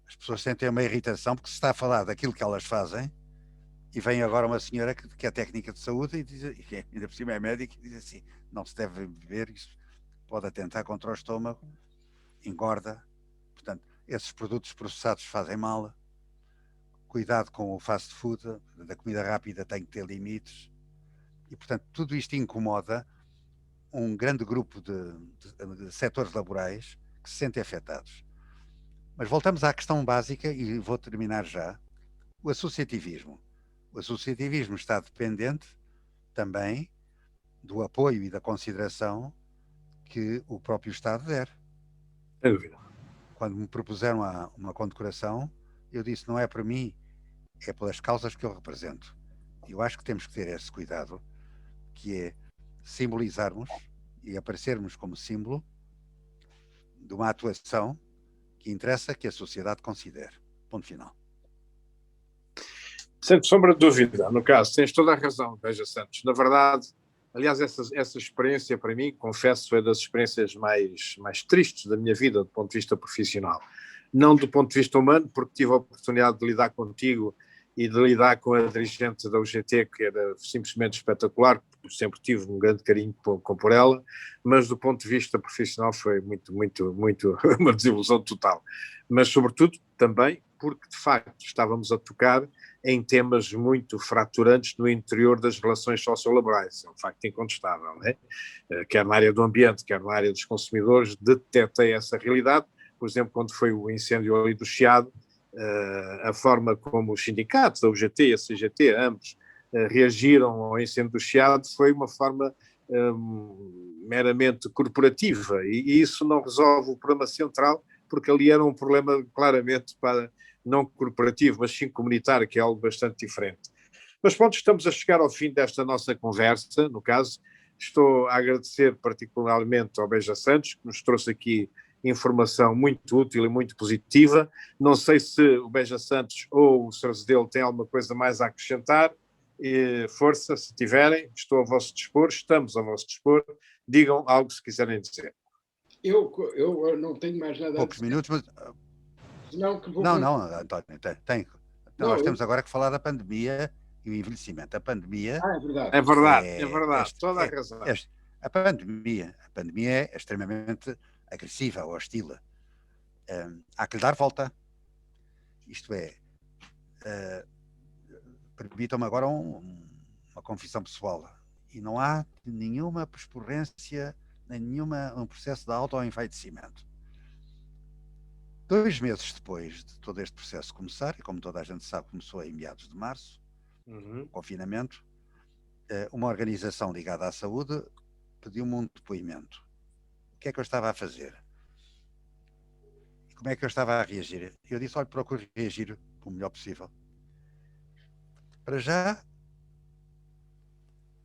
as pessoas sentem uma irritação porque se está a falar daquilo que elas fazem e vem agora uma senhora que é técnica de saúde e diz, e ainda por cima é médica, e diz assim, não se deve beber, isso pode atentar contra o estômago, engorda, portanto, esses produtos processados fazem mal, cuidado com o fast food, da comida rápida tem que ter limites, e portanto tudo isto incomoda um grande grupo de setores laborais que se sentem afetados. Mas voltamos à questão básica, e vou terminar já, o associativismo. O associativismo está dependente também do apoio e da consideração que o próprio Estado der. Sem dúvida. Quando me propuseram uma condecoração, eu disse, não é para mim, é pelas causas que eu represento. Eu acho que temos que ter esse cuidado, que é simbolizarmos e aparecermos como símbolo de uma atuação que interessa que a sociedade considere. Ponto final. Sem sombra de dúvida, no caso, tens toda a razão, Beja Santos. Na verdade, aliás, essa experiência, para mim, confesso, é das experiências mais tristes da minha vida, do ponto de vista profissional. Não do ponto de vista humano, porque tive a oportunidade de lidar contigo e de lidar com a dirigente da UGT, que era simplesmente espetacular, porque sempre tive um grande carinho por ela, mas do ponto de vista profissional foi muito uma desilusão total. Mas, sobretudo, também porque, de facto, estávamos a tocar em temas muito fraturantes no interior das relações sociolaborais. É um facto incontestável, não é? Quer na área do ambiente, quer na área dos consumidores, detectei essa realidade. Por exemplo, quando foi o incêndio ali do Chiado, a forma como os sindicatos, a UGT e a CGT, ambos, reagiram ao incêndio do Chiado foi uma forma meramente corporativa, e isso não resolve o problema central, porque ali era um problema claramente não corporativo, mas sim comunitário, que é algo bastante diferente. Mas pronto, estamos a chegar ao fim desta nossa conversa, no caso. Estou a agradecer particularmente ao Beja Santos, que nos trouxe aqui informação muito útil e muito positiva. Não sei se o Beja Santos ou o Sr. Zedelo têm alguma coisa mais a acrescentar. Força, se tiverem, estou a vosso dispor, estamos a vosso dispor. Digam algo se quiserem dizer. Eu não tenho mais nada Poucos a dizer. minutos, mas... Não, António, tem. Não, nós temos agora que falar da pandemia e o envelhecimento. A pandemia... é verdade. É verdade, toda a razão. A pandemia é extremamente agressiva, hostil. Há que lhe dar volta. Isto é, permitam-me agora uma confissão pessoal. E não há nenhuma persporrência, um processo de auto-envaidecimento. 2 meses depois de todo este processo começar, e como toda a gente sabe, começou em meados de março, o confinamento, uma organização ligada à saúde pediu-me um depoimento. O que é que eu estava a fazer? E como é que eu estava a reagir? Eu disse, olha, procuro reagir o melhor possível. Para já,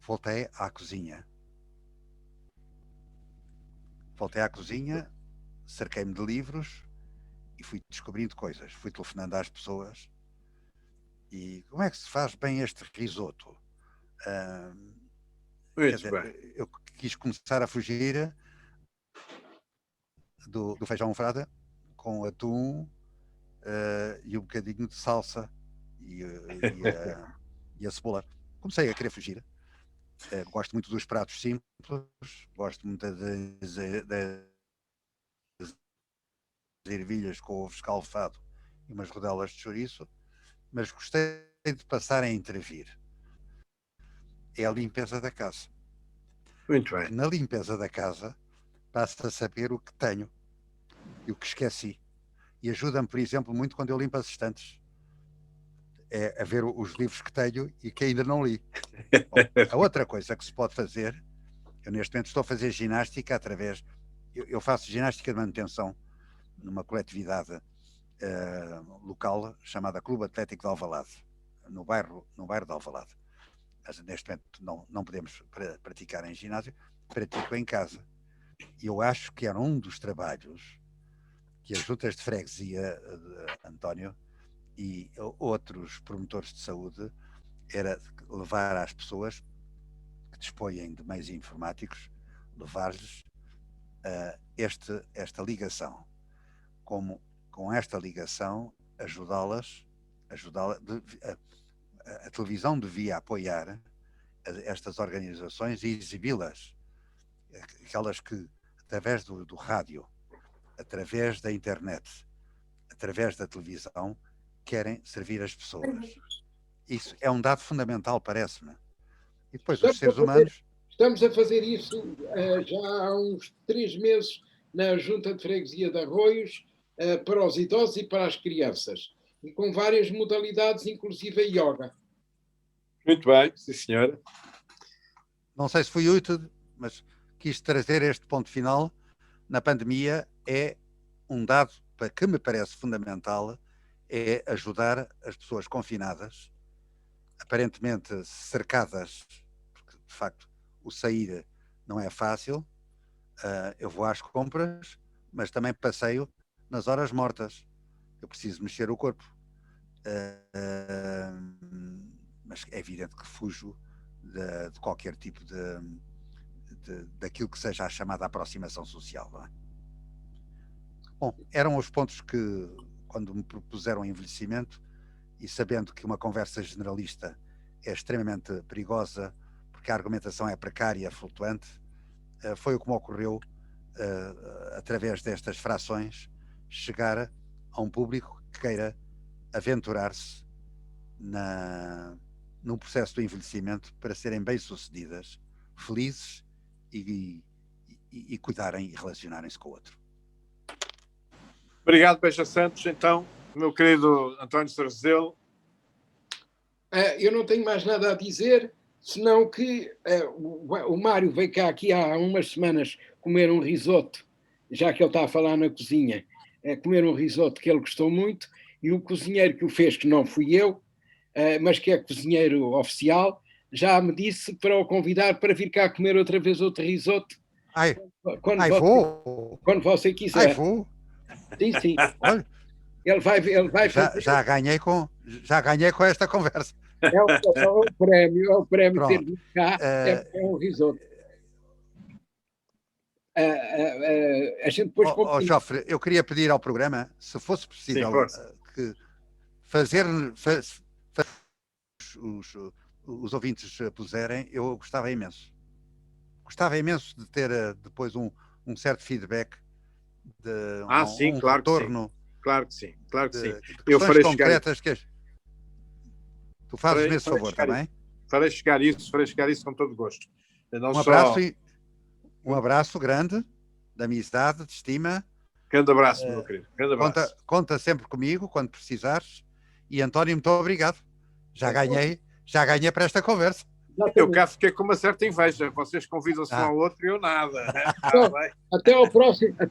voltei à cozinha, cerquei-me de livros e fui descobrindo coisas, fui telefonando às pessoas. E como é que se faz bem este risoto? Quer dizer, eu quis começar a fugir do feijão almofrada com atum e um bocadinho de salsa e a cebola. Comecei a querer fugir. Gosto muito dos pratos simples, gosto muito das ervilhas com ovo escalfado e umas rodelas de chouriço, mas gostei de passar a intervir. É a limpeza da casa. Muito bem. Na limpeza da casa, basta saber o que tenho e o que esqueci. E ajuda-me, por exemplo, muito quando eu limpo as estantes. É a ver os livros que tenho e que ainda não li. Bom, a outra coisa que se pode fazer, eu neste momento estou a fazer ginástica através... Eu faço ginástica de manutenção numa coletividade local chamada Clube Atlético de Alvalade, no bairro de Alvalade. Mas neste momento não podemos praticar em ginásio, pratico em casa. E eu acho que era um dos trabalhos que as juntas de freguesia, António, e outros promotores de saúde, era levar às pessoas que dispõem de meios informáticos, levar-lhes esta ligação. Como com esta ligação ajudá-las, a televisão devia apoiar estas organizações e exibi-las, aquelas que através do rádio, através da internet, através da televisão, querem servir as pessoas. Isso é um dado fundamental, parece-me. E depois os seres humanos... Estamos a fazer isso já há uns 3 meses na Junta de Freguesia de Arroios, para os idosos e para as crianças. E com várias modalidades, inclusive a yoga. Muito bem, sim senhora. Não sei se fui útil, mas quis trazer este ponto final. Na pandemia é um dado que me parece fundamental, é ajudar as pessoas confinadas, aparentemente cercadas, porque de facto o sair não é fácil. Eu vou às compras, mas também passeio nas horas mortas. Eu preciso mexer o corpo. Mas é evidente que fujo de qualquer tipo daquilo que seja a chamada aproximação social. Não é? Bom, eram os pontos que, quando me propuseram envelhecimento, e sabendo que uma conversa generalista é extremamente perigosa, porque a argumentação é precária, flutuante, foi o que me ocorreu, através destas frações, chegar a um público que queira aventurar-se num processo de envelhecimento para serem bem-sucedidas, felizes e cuidarem e relacionarem-se com o outro. Obrigado, Beja Santos. Então, meu querido António Sarcedelo. Eu não tenho mais nada a dizer, senão que o Mário veio cá aqui há umas semanas comer um risoto, já que ele está a falar na cozinha, comer um risoto que ele gostou muito, e o cozinheiro que o fez, que não fui eu, mas que é cozinheiro oficial, já me disse para o convidar para vir cá comer outra vez outro risoto. Quando você quiser. Vou. Sim. Olha, ele vai já ganhei com esta conversa. É o prémio ter vindo cá, é um risoto. A gente depois Jofre, eu queria pedir ao programa, se fosse possível, que fazer os ouvintes puserem, eu gostava imenso. Gostava imenso de ter depois um certo feedback, sim, claro retorno. Claro que sim. Eu farei concretas chegar... Tu fazes esse favor também? Farei chegar isso com todo gosto. Um abraço grande, de amizade, de estima. Grande abraço, meu querido. Grande abraço. Conta sempre comigo quando precisares. E António, muito obrigado. Já ganhei para esta conversa. Eu cá fiquei com uma certa inveja. Vocês convidam-se um ao outro e eu nada. Até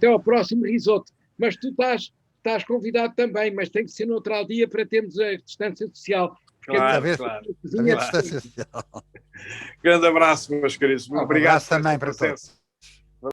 ao próximo risoto. Mas tu estás convidado também, mas tem que ser no outro dia para termos a distância social. Claro. A distância social. Grande abraço, meus queridos. Obrigado também para todos.